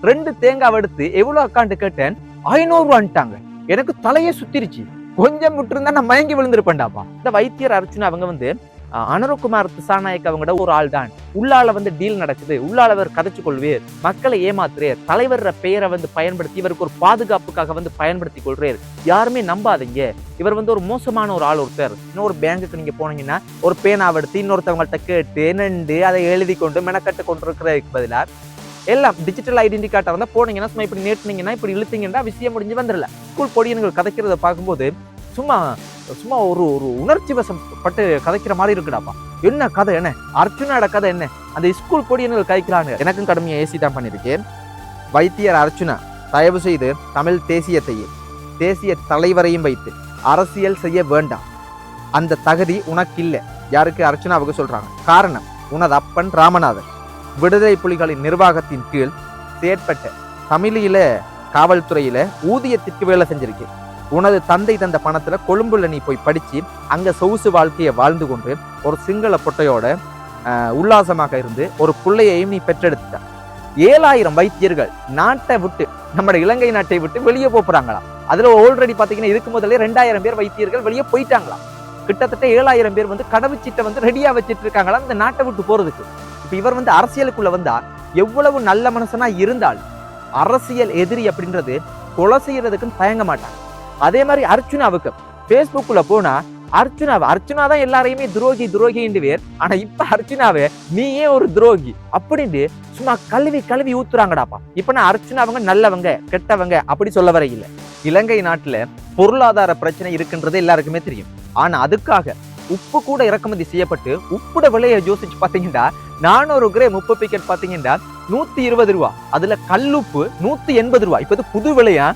2 தேங்காய் எடுத்து எவ்வளவு அக்காண்டு கேட்டேன், 500 ரூபான்ட்டாங்க. எனக்கு தலையே சுத்திருச்சு. கொஞ்சம் விட்டுருந்தா நான் மயங்கி விழுந்திருப்பேன்டாப்பா. இந்த வைத்தியர் அர்ச்சனா அவங்க வந்து அனுரகுமார் திசாநாயக் அவங்கட ஒரு ஆள் தான். உள்ளால வந்து டீல் நடக்குது, உள்ளால அவர் கதைச்சு கொள்வேர், மக்களை ஏமாத்துறார், தலைவர் பெயரை வந்து பயன்படுத்தி இவருக்கு ஒரு பாதுகாப்புக்காக வந்து பயன்படுத்தி கொள்றார். யாருமே நம்பாதீங்க, இவர் வந்து ஒரு மோசமான ஒரு ஆள். ஒருத்தர் இன்னொரு பேங்குக்கு நீங்க போனீங்கன்னா ஒரு பேனாவை எடுத்து இன்னொருத்தவங்கள்ட்ட கேட்டு நின்று அதை எழுதி கொண்டு மெனக்கட்டு கொண்டிருக்கிறதுக்கு பதிலா எல்லாம் டிஜிட்டல் ஐடென்டி கார்டா இருந்தா போனீங்கன்னா சும்மா இப்படி நேட்டினீங்கன்னா இப்படி இழுத்தீங்கன்னா விஷயம் முடிஞ்சு வந்துடல. ஸ்கூல் பொடியன்கள் கதைக்கிறத பார்க்கும்போது சும்மா சும்மா ஒரு ஒரு உணர்ச்சி வசம் பட்டு கதைக்கிற மாதிரி இருக்குடாப்பா. என்ன கதை, என்ன அர்ச்சுனாட கதை, என்ன அந்த ஸ்கூல் பொடியன்கள் கதைக்கிறாங்க. எனக்கும் கடுமையா ஏசி தான் பண்ணியிருக்கேன். வைத்தியர் அர்ச்சுனா, தயவு செய்து தமிழ் தேசியத்தையும் தேசிய தலைவரையும் வைத்து அரசியல் செய்ய வேண்டாம். அந்த தகுதி உனக்கு இல்லை. யாருக்கு? அர்ச்சுனாவுக்கு சொல்றாங்க. காரணம், உனது அப்பன் ராமநாதன் விடுதலை புலிகளின் நிர்வாகத்தின் கீழ் செயற்பட்ட தமிழில காவல்துறையில ஊதியத்திற்கு வேலை செஞ்சிருக்கேன். உனது தந்தை தந்த பணத்துல கொழும்புல நீ போய் படிச்சு அங்க சொகுசு வாழ்க்கையை வாழ்ந்து கொண்டு ஒரு சிங்கள பொட்டையோட உல்லாசமாக இருந்து ஒரு பிள்ளையையும் நீ பெற்றெடுத்த. 7000 வைத்தியர்கள் நாட்டை விட்டு, நம்ம இலங்கை நாட்டை விட்டு வெளியே போறாங்களாம். அதுல ஆல்ரெடி பாத்தீங்கன்னா இதுக்கு முதல்ல 2000 பேர் வைத்தியர்கள் வெளியே போயிட்டாங்களாம். கிட்டத்தட்ட 7000 பேர் வந்து கடவுச்சீட்டை வந்து ரெடியா வச்சிட்டு இருக்காங்களாம் இந்த நாட்டை விட்டு போறதுக்கு. இப்ப இவர் வந்து அரசியலுக்குள்ள வந்தா எவ்வளவு நல்ல மனுஷனா இருந்தால் அரசியல் எதிரி அப்படின்றது கொலை செய்யறதுக்குன்னு தயங்க மாட்டாங்க. அதே மாதிரி அர்ச்சுனாவுக்கு பேஸ்புக்குள்ள போனா அர்ச்சுனா தான் எல்லாரையுமே துரோகி துரோகின்னு பேர். ஆனா இப்ப அர்ச்சுனாவே நீயே ஒரு துரோகி அப்படின்னு சும்மா கழுவி ஊத்துறாங்கடாப்பா. இப்ப நான் அர்ச்சுனாவங்க நல்லவங்க கெட்டவங்க அப்படி சொல்ல வர இல்லை. இலங்கை நாட்டுல பொருளாதார பிரச்சனை இருக்குன்றது எல்லாருக்குமே தெரியும். ஆனா அதுக்காக உப்பு கூட இறக்குமதி செய்யப்பட்டு உப்புட விலையை யோசிச்சு பாத்தீங்கன்னா 400 கிராம் உப்பு பேக்கெட் பாத்தீங்கன்னா 120 ரூபா. அதுல கல்லுப்பு 180 ரூபா. இப்ப புது விலையா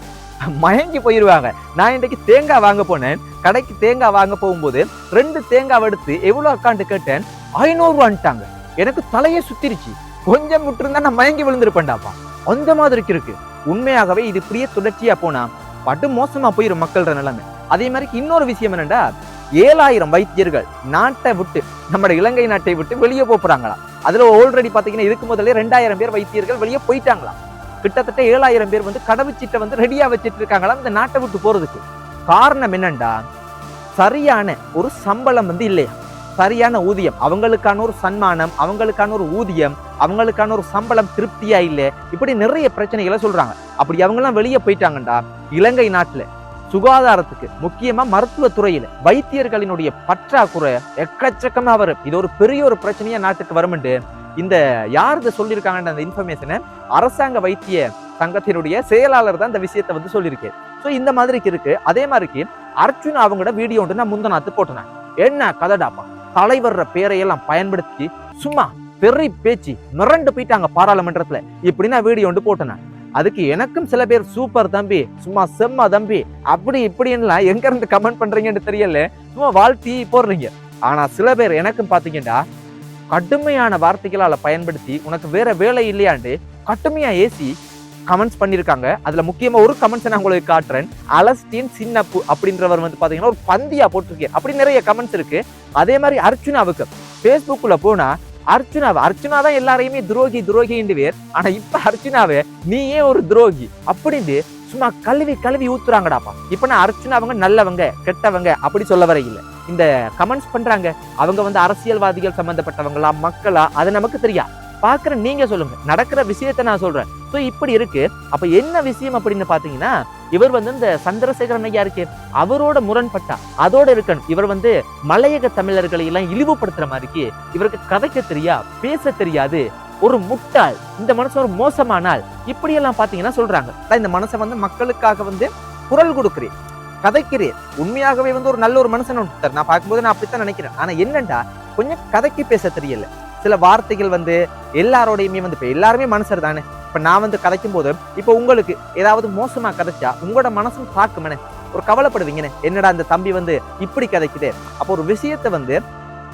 மயங்கி போயிருவாங்க. நான் இன்றைக்கு தேங்காய் வாங்க போனேன். கடைக்கு தேங்காய் வாங்க போகும்போது 2 தேங்காய் எடுத்து எவ்வளவு அக்காண்டு கேட்டேன், 500 ரூபான்ட்டாங்க. எனக்கு தலையே சுத்திருச்சு. கொஞ்சம் விட்டுருந்தா நான் மயங்கி விழுந்திருப்பேன்டாப்பா. அந்த மாதிரி இருக்கு. உண்மையாகவே இது இப்படியே தொடர்ச்சியா போனா படு மோசமா போயிரும் மக்களோட நிலைமை. அதே மாதிரி இன்னொரு விஷயம் என்னண்டா, 7000 வைத்தியர்கள் நாட்டை விட்டு, நம்ம இலங்கை நாட்டை விட்டு வெளியே போறாங்களாம். அதுல ஆல்ரெடி பாத்தீங்கன்னா இதுக்கு முதல்ல 2000 பேர் வைத்தியர்கள் வெளியே போயிட்டாங்களாம். கிட்டத்தட்ட 7000 பேர் வந்து கடவுச்சீட்டை வந்து ரெடியா வச்சிட்டு இருக்காங்களாம் இந்த நாட்டை விட்டு போறதுக்கு. காரணம் என்னண்டா, சரியான ஒரு சம்பளம் வந்து இல்லையா, சரியான ஊதியம், அவங்களுக்கான ஒரு சன்மானம், அவங்களுக்கான ஒரு ஊதியம், அவங்களுக்கான ஒரு சம்பளம் திருப்தியா இல்லை. இப்படி நிறைய பிரச்சனைகளை சொல்றாங்க. அப்படி அவங்க எல்லாம் வெளியே போயிட்டாங்கண்டா இலங்கை நாட்டுல சுகாதாரத்துக்கு, முக்கியமா மருத்துவத்துறையில வைத்தியர்களினுடைய பற்றாக்குறை எக்கச்சக்கமா வரும். இது ஒரு பெரிய ஒரு பிரச்சனையா நாட்டுக்கு வரும்னு இந்த யாரு சொல்லியிருக்காங்கன்ற அந்த இன்ஃபர்மேஷனை அரசாங்க வைத்திய சங்கத்தினுடைய செயலாளர் தான் இந்த விஷயத்தை வந்து சொல்லியிருக்கேன். ஸோ இந்த மாதிரி இருக்கு. அதே மாதிரிக்கு அர்ச்சுனா அவங்களோட வீடியோ ஒன்று நான் முந்தநாத்து போட்டேன். என்ன கதடாப்பா, தலைவர் பேரையெல்லாம் பயன்படுத்தி சும்மா பெரிய பேச்சு மிரண்டு போயிட்டாங்க பாராளுமன்றத்துல. இப்படி நான் வீடியோ ஒன்று போட்டேன். அதுக்கு எனக்கும் சில பேர் சூப்பர் தம்பி, சும்மா செம்ம தம்பி, அப்படி இப்படின்லாம் எங்க இருந்து கமெண்ட் பண்றீங்கன்னு தெரியல, சும்மா வாழ்த்தி போடுறீங்க. ஆனா சில பேர் எனக்கும் பாத்தீங்கன்னா கடுமையான வார்த்தைகளால பயன்படுத்தி உனக்கு வேற வேலை இல்லையாண்டு கடுமையா ஏசி கமெண்ட்ஸ் பண்ணிருக்காங்க. அதுல முக்கியமா ஒரு கமெண்ட்ஸ் நான் உங்களுக்கு காட்டுறேன். அலஸ்டீன் சின்னப்பு அப்படின்றவர் வந்து பாத்தீங்கன்னா ஒரு பந்தியா போட்டிருக்கேன். அப்படி நிறைய கமெண்ட்ஸ் இருக்கு. அதே மாதிரி அர்ச்சுனாவுக்கு பேஸ்புக்குள்ள போனா அர்ச்சுனா தான் எல்லாரையுமே துரோகின்னு பேர். ஆனா இப்ப அர்ச்சுனாவே நீயே ஒரு துரோகி அப்படின்னு சும்மா கழுவி ஊத்துறாங்கடாப்பா. இப்ப நான் அர்ச்சுனாவங்க நல்லவங்க கெட்டவங்க அப்படி சொல்ல வர இல்லை. இந்த கமெண்ட்ஸ் பண்றாங்க அவங்க வந்து அரசியல்வாதிகள் சம்பந்தப்பட்டவங்களா மக்களா அது நமக்கு தெரியா. பாக்குற நீங்க சொல்லுங்க, நடக்கிற விஷயத்த நான் சொல்றேன். சோ இப்படி இருக்கு. அப்ப என்ன விஷயம் அப்படின்னு பாத்தீங்கன்னா, இவர் வந்து இந்த சந்திரசேகரன் ஐயா இருக்கு, அவரோட முரண்பட்டா அதோட இருக்கணும். இவர் வந்து மலையக தமிழர்களை எல்லாம் இழிவுபடுத்துற மாதிரிக்கு இவருக்கு கதைக்க தெரியா, பேச தெரியாது, ஒரு முட்டாள், இந்த மனுஷன் ஒரு மோசமானால் இப்படி எல்லாம் பாத்தீங்கன்னா சொல்றாங்க. இந்த மனுஷன் வந்து மக்களுக்காக வந்து குரல் கொடுக்கிறேன், கதைக்கிறேன். உண்மையாகவே வந்து ஒரு நல்ல ஒரு மனுஷன் நான் பார்க்கும்போது நான் அப்படித்தான் நினைக்கிறேன். ஆனா என்னண்டா கொஞ்சம் கதைக்கு பேச தெரியல. சில வார்த்தைகள் வந்து எல்லாரோடையுமே வந்து இப்ப எல்லாருமே மனுஷர் தானே. இப்ப நான் வந்து கதைக்கும் போது இப்ப உங்களுக்கு ஏதாவது மோசமா கதைச்சா உங்களோட மனசும் தாக்குமனே, ஒரு கவலைப்படுவீங்கன்னு, என்னடா இந்த தம்பி வந்து இப்படி கதைக்குது. அப்போ ஒரு விஷயத்த வந்து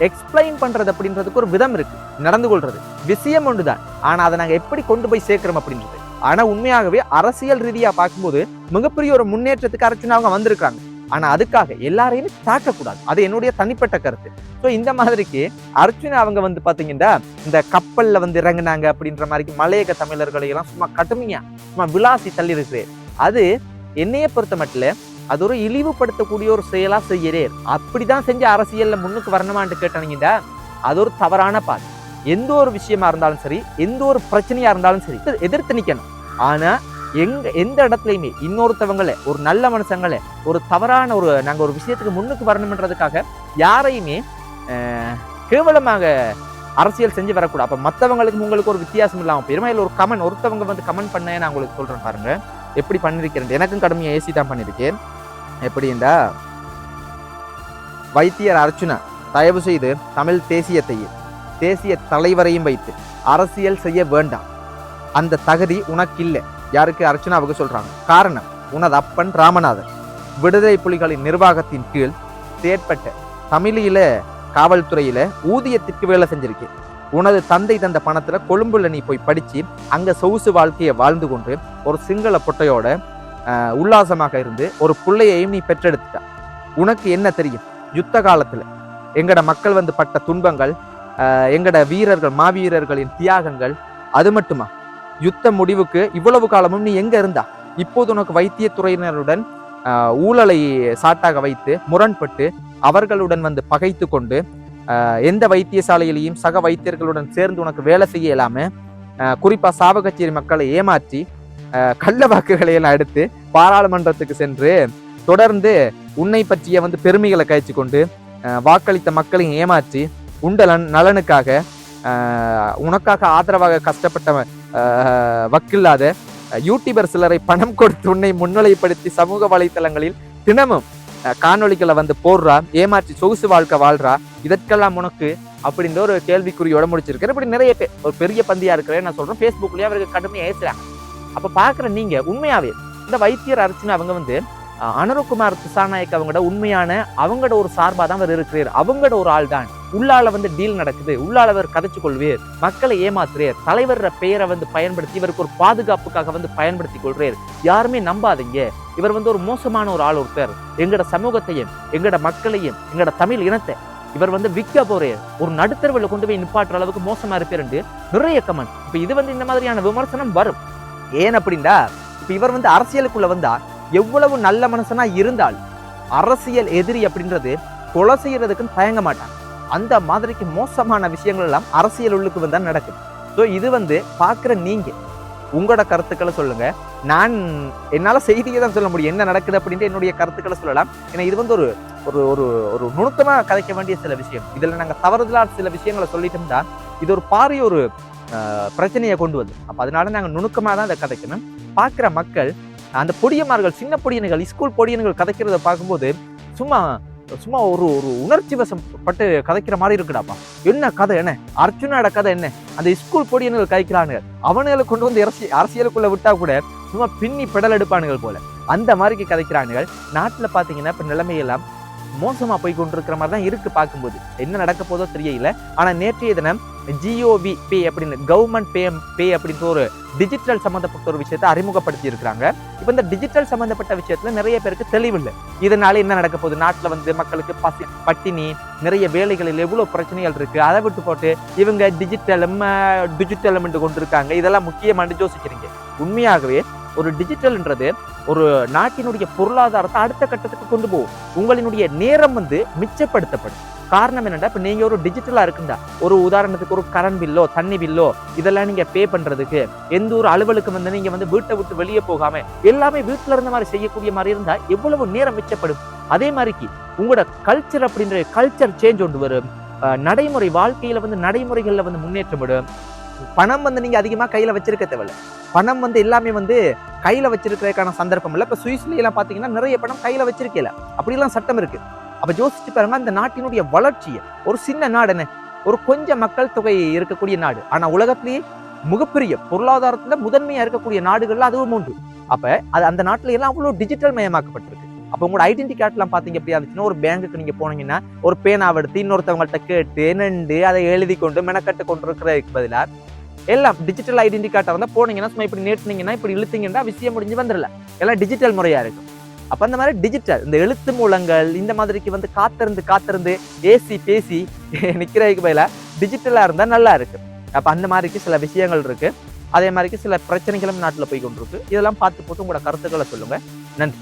எக்ஸ்பிளைன் பண்றது அப்படின்றதுக்கு ஒரு விதம் இருக்கு. நடந்து கொள்றது விஷயம் ஒன்றுதான், ஆனா அதை நாங்க எப்படி கொண்டு போய் சேர்க்கிறோம் அப்படின்றது. ஆனா உண்மையாகவே அரசியல் ரீதியா பார்க்கும்போது மிகப்பெரிய ஒரு முன்னேற்றத்துக்கு அர்ச்சுனா அவங்க வந்திருக்காங்க. ஆனா அதுக்காக எல்லாரையுமே தாக்கக்கூடாது. அது என்னுடைய தனிப்பட்ட கருத்து. ஸோ இந்த மாதிரிக்கு அர்ச்சுனா அவங்க வந்து பாத்தீங்கன்னா இந்த கப்பல்ல வந்து இறங்குனாங்க அப்படின்ற மாதிரி மலையக தமிழர்களை எல்லாம் சும்மா கடுமையா சும்மா விளாசி தள்ளி இருக்கிறேன். அது என்னைய பொறுத்த மட்டும் அது ஒரு இழிவுபடுத்தக்கூடிய ஒரு செயலா செய்யறேன். அப்படிதான் செஞ்சு அரசியல்ல முன்னுக்கு வரணுமான்னு கேட்டானீங்கன்னா அது ஒரு தவறான பாதை. எந்த ஒரு விஷயமா இருந்தாலும் சரி, எந்த ஒரு பிரச்சனையா இருந்தாலும் சரி எதிர்த்து நிக்கணும். ஆனா எந்த இடத்துலயுமே இன்னொருத்தவங்களை ஒரு நல்ல மனுஷங்களை ஒரு தவறான நாங்க ஒரு விஷயத்துக்கு முன்னுக்கு வரணும்ன்றதுக்காக யாரையுமே கேவலமாக அரசியல் செஞ்சு வரக்கூடாது. அப்ப மற்றவங்களுக்கு உங்களுக்கு ஒரு வித்தியாசம் இல்லாம பெருமையில ஒரு கமெண்ட் ஒருத்தவங்க வந்து கமெண்ட் பண்ண நான் உங்களுக்கு சொல்றேன் பாருங்க எப்படி பண்ணிருக்கிறேன். எனக்கும் கடுமையா ஏசி தான் பண்ணிருக்கேன். எப்படின்னா வைத்தியர் அர்ச்சுனா தயவு செய்து தமிழ் தேசியத்தையும் தேசிய தலைவரையும் வைத்து அரசியல் செய்ய வேண்டாம். அந்த தகுதி உனக்கு இல்லை. யாருக்கு? அர்ச்சுனாவுக்கு சொல்றாங்க. காரணம் உனது அப்பன் ராமநாதன் விடுதலை புலிகளின் நிர்வாகத்தின் கீழ் செயற்பட்ட தமிழில காவல்துறையில ஊதியத்திற்கு வேலை செஞ்சிருக்கேன். உனது தந்தை தந்த பணத்துல கொழும்புல நீ போய் படிச்சு அங்க சொகுசு வாழ்க்கையை வாழ்ந்து கொண்டு ஒரு சிங்கள பொட்டையோட உல்லாசமாக இருந்து ஒரு பிள்ளையையும் நீ பெற்றெடுத்துட்ட. உனக்கு என்ன தெரியும்? யுத்த காலத்துல எங்கட மக்கள் வந்து பட்ட துன்பங்கள், எங்கட வீரர்கள் மாவீரர்களின் தியாகங்கள், அது மட்டுமா யுத்த முடிவுக்கு இவ்வளவு காலமும் நீ எங்க இருந்தா? இப்போது உனக்கு வைத்தியத்துறையினருடன் ஊழலை சாட்டாக வைத்து முரண்பட்டு அவர்களுடன் வந்து பகைத்து கொண்டு எந்த வைத்தியசாலையிலையும் சக வைத்தியர்களுடன் சேர்ந்து உனக்கு வேலை செய்ய இயலாம குறிப்பா சாவகச்சேரி மக்களை ஏமாற்றி கள்ள வாக்குகளை எல்லாம் எடுத்து பாராளுமன்றத்துக்கு சென்று தொடர்ந்து உன்னை பற்றிய வந்து பெருமைகளை கழிச்சு கொண்டு வாக்களித்த மக்களையும் ஏமாற்றி உண்ட நலனுக்காக உனக்காக ஆதரவாக கஷ்டப்பட்ட வக்கில்லாத யூடியூபர் சிலரை பணம் கொடுத்து உன்னை முன்னிலைப்படுத்தி சமூக வலைத்தளங்களில் தினமும் காணொலிகளை வந்து போடுறா, ஏமாற்றி சொகுசு வாழ்க்கை வாழ்றா. இதற்கெல்லாம் உனக்கு அப்படின்ற ஒரு கேள்விக்குறியோட முடிச்சிருக்கிறேன். இப்படி நிறைய பேர் ஒரு பெரிய பந்தியா இருக்கிறேன் நான் சொல்றேன். ஃபேஸ்புக்லயே அவருக்கு கடுமையா ஏசுறாங்க. அப்ப பாக்குற நீங்க உண்மையாவே இந்த வைத்தியர் அர்ச்சுனா அவங்க வந்து அனுரகுமார் திசாநாயக் அவங்களோட உண்மையான அவங்களோட ஒரு சார்பா தான் அவர் இருக்கிறார். அவங்களோட ஒரு ஆள் தான். உள்ளால வந்து டீல் நடக்குது, உள்ளால அவர் கதைச்சு கொள்வார், மக்களை ஏமாத்துறார், தலைவர் பெயரை வந்து பயன்படுத்தி இவருக்கு ஒரு பாதுகாப்புக்காக வந்து பயன்படுத்தி கொள்றார். யாருமே நம்பாதீங்க, இவர் வந்து ஒரு மோசமான ஒரு ஆள் ஒருத்தர். எங்கட சமூகத்தையும் எங்கட மக்களையும் எங்கட தமிழ் இனத்தை இவர் வந்து விற்க போறார், ஒரு நடுத்தரவில் கொண்டு போய் நிப்பாட்டுற அளவுக்கு மோசமா இருப்பார் என்று நிறைய கமெண்ட். இப்ப இது வந்து இந்த மாதிரியான விமர்சனம் வரும். ஏன் அப்படின்னா இப்ப இவர் வந்து அரசியலுக்குள்ள வந்தா எவ்வளவு நல்ல மனுஷனா இருந்தால் அரசியல் எதிரி அப்படின்றது கொலை செய்யறதுக்குன்னு தயங்க மாட்டாங்க. அந்த மாதிரிக்கு மோசமான விஷயங்கள் எல்லாம் அரசியல் உள்ளுக்கு வந்தா நடக்குது. ஸோ இது வந்து பாக்குற நீங்க உங்களோட கருத்துக்களை சொல்லுங்க. நான் என்னால செய்தியை தான் சொல்ல முடியும், என்ன நடக்குது அப்படின்ட்டு என்னுடைய கருத்துக்களை சொல்லலாம். ஏன்னா இது வந்து ஒரு ஒரு ஒரு ஒரு நுணுக்கமா கதைக்க வேண்டிய சில விஷயம். இதுல நாங்க தவறுதலா சில விஷயங்களை சொல்லிட்டோம்னா இது ஒரு பாரிய ஒரு பிரச்சனையை கொண்டு வந்து. அப்ப அதனால நாங்க நுணுக்கமா தான் அதை கதைக்கணும். பாக்குற மக்கள் அந்த பொடியமார்கள் சின்ன பொடியன்கள் ஸ்கூல் பொடியன்கள் கதைக்கிறத பார்க்கும்போது சும்மா சும்மா ஒரு ஒரு உணர்ச்சி வசம் பட்டு கதைக்கிற மாதிரி இருக்குடாப்பா. என்ன கதை, என்ன அர்ச்சுனாட கதை, என்ன அந்த ஸ்கூல் பொடியன்கள் கதைக்கிறானுங்க, அவனுங்களை கொண்டு வந்து அரசியலுக்குள்ள விட்டா கூட சும்மா பின்னி பெடல் எடுப்பானுகள் போல அந்த மாதிரிக்கு கதைக்கிறானுங்க. நாட்டுல பாத்தீங்கன்னா இப்ப நிலைமையெல்லாம் மோசமா போய் கொண்டிருக்கிற மாதிரி தான் இருக்கு. பார்க்கும்போது என்ன நடக்க போதோ தெரியல. ஆனா நேற்றைய தினம் ஜிஓவி பே அப்படின்னு கவர்மெண்ட் பே அப்படின்ற ஒரு டிஜிட்டல் சம்பந்தப்பட்ட ஒரு விஷயத்தை அறிமுகப்படுத்தி இருக்கிறாங்க. இப்ப இந்த டிஜிட்டல் சம்பந்தப்பட்ட விஷயத்துல நிறைய பேருக்கு தெளிவில்லை. இதனால என்ன நடக்க போகுது, நாட்டுல வந்து மக்களுக்கு பட்டினி, நிறைய வேலைகளில் எவ்வளவு பிரச்சனைகள் இருக்கு, அதை விட்டு போட்டு இவங்க டிஜிட்டலும் கொண்டு இருக்காங்க. இதெல்லாம் முக்கியமானு யோசிக்கிறீங்க. உண்மையாகவே ஒரு டிஜிட்டல்ன்றது ஒரு நாட்டினுடைய பொருளாதாரத்தை அடுத்த கட்டத்துக்கு கொண்டு போகும். உங்களினுடைய நேரம் வந்து மிச்சப்படுத்தப்படும். காரணம் என்னன்னா இப்ப நீங்க ஒரு டிஜிட்டலா இருக்குண்டா ஒரு உதாரணத்துக்கு ஒரு கரண்ட் பில்லோ தண்ணி பில்லோ இதெல்லாம் நீங்க பே பண்றதுக்கு எந்த ஒரு அலுவலுக்கு வந்து நீங்க வந்து வீட்டை விட்டு வெளியே போகாம எல்லாமே வீட்டுல இருந்த மாதிரி செய்யக்கூடிய மாதிரி இருந்தா எவ்வளவு நேரம் மிச்சப்படும். அதே மாதிரிக்கு உங்களோட கல்ச்சர் அப்படின்ற கல்ச்சர் சேஞ்ச் கொண்டு வரும். நடைமுறை வாழ்க்கையில வந்து நடைமுறைகள்ல வந்து முன்னேற்றப்படும். பணம் வந்து நீங்க அதிகமா கையில வச்சிருக்க தேவையில்ல. பணம் வந்து எல்லாமே வந்து கையில வச்சிருக்கிறதுக்கான சந்தர்ப்பம் இல்லை. இப்ப சுவிஸ்ல எல்லாம் பாத்தீங்கன்னா நிறைய பணம் கையில வச்சிருக்கல, அப்படிலாம் சட்டம் இருக்கு. அப்ப யோசிச்சு பாருங்க, அந்த நாட்டினுடைய வளர்ச்சியை ஒரு சின்ன நாடு என்ன ஒரு கொஞ்சம் மக்கள் தொகை இருக்கக்கூடிய நாடு, ஆனா உலகத்திலேயே மிகப்பெரிய பொருளாதாரத்துல முதன்மையா இருக்கக்கூடிய நாடுகள்ல அதுவும் உண்டு. அப்ப அது அந்த நாட்டுல எல்லாம் அவ்வளவு டிஜிட்டல் மயமாக்கப்பட்டிருக்கு. அப்ப உங்களோட ஐடென்டி கார்டு எல்லாம் பாத்தீங்க எப்படியா இருந்துச்சுன்னா ஒரு பேங்குக்கு நீங்க போனீங்கன்னா ஒரு பேனாவை எடுத்து இன்னொருத்தவங்கள்ட்ட கேட்டு நின்று அதை எழுதி கொண்டு மெனக்கட்டு கொண்டு இருக்கிறதுக்கு பதிலா எல்லாம் டிஜிட்டல் ஐடென்டி கார்டை வந்து போனீங்கன்னா சும்மா இப்படி நேட்டுனீங்கன்னா இப்படி இழுத்தீங்கன்னா விஷயம் முடிஞ்சு வந்துடல. எல்லாம் டிஜிட்டல் முறையா இருக்கும். அப்ப அந்த மாதிரி டிஜிட்டல் இந்த எழுத்து மூலங்கள் இந்த மாதிரிக்கு வந்து காத்திருந்து ஏசி பேசி நிக்கிறதுக்கு பதிலா டிஜிட்டலா இருந்தா நல்லா இருக்கு. அப்ப அந்த மாதிரிக்கு சில விஷயங்கள் இருக்கு. அதே மாதிரிக்கு சில பிரச்சனைகளும் நாட்டுல போய் கொண்டிருக்கு. இதெல்லாம் பார்த்து போட்டு உங்களோட கருத்துக்களை சொல்லுங்க. நன்றி.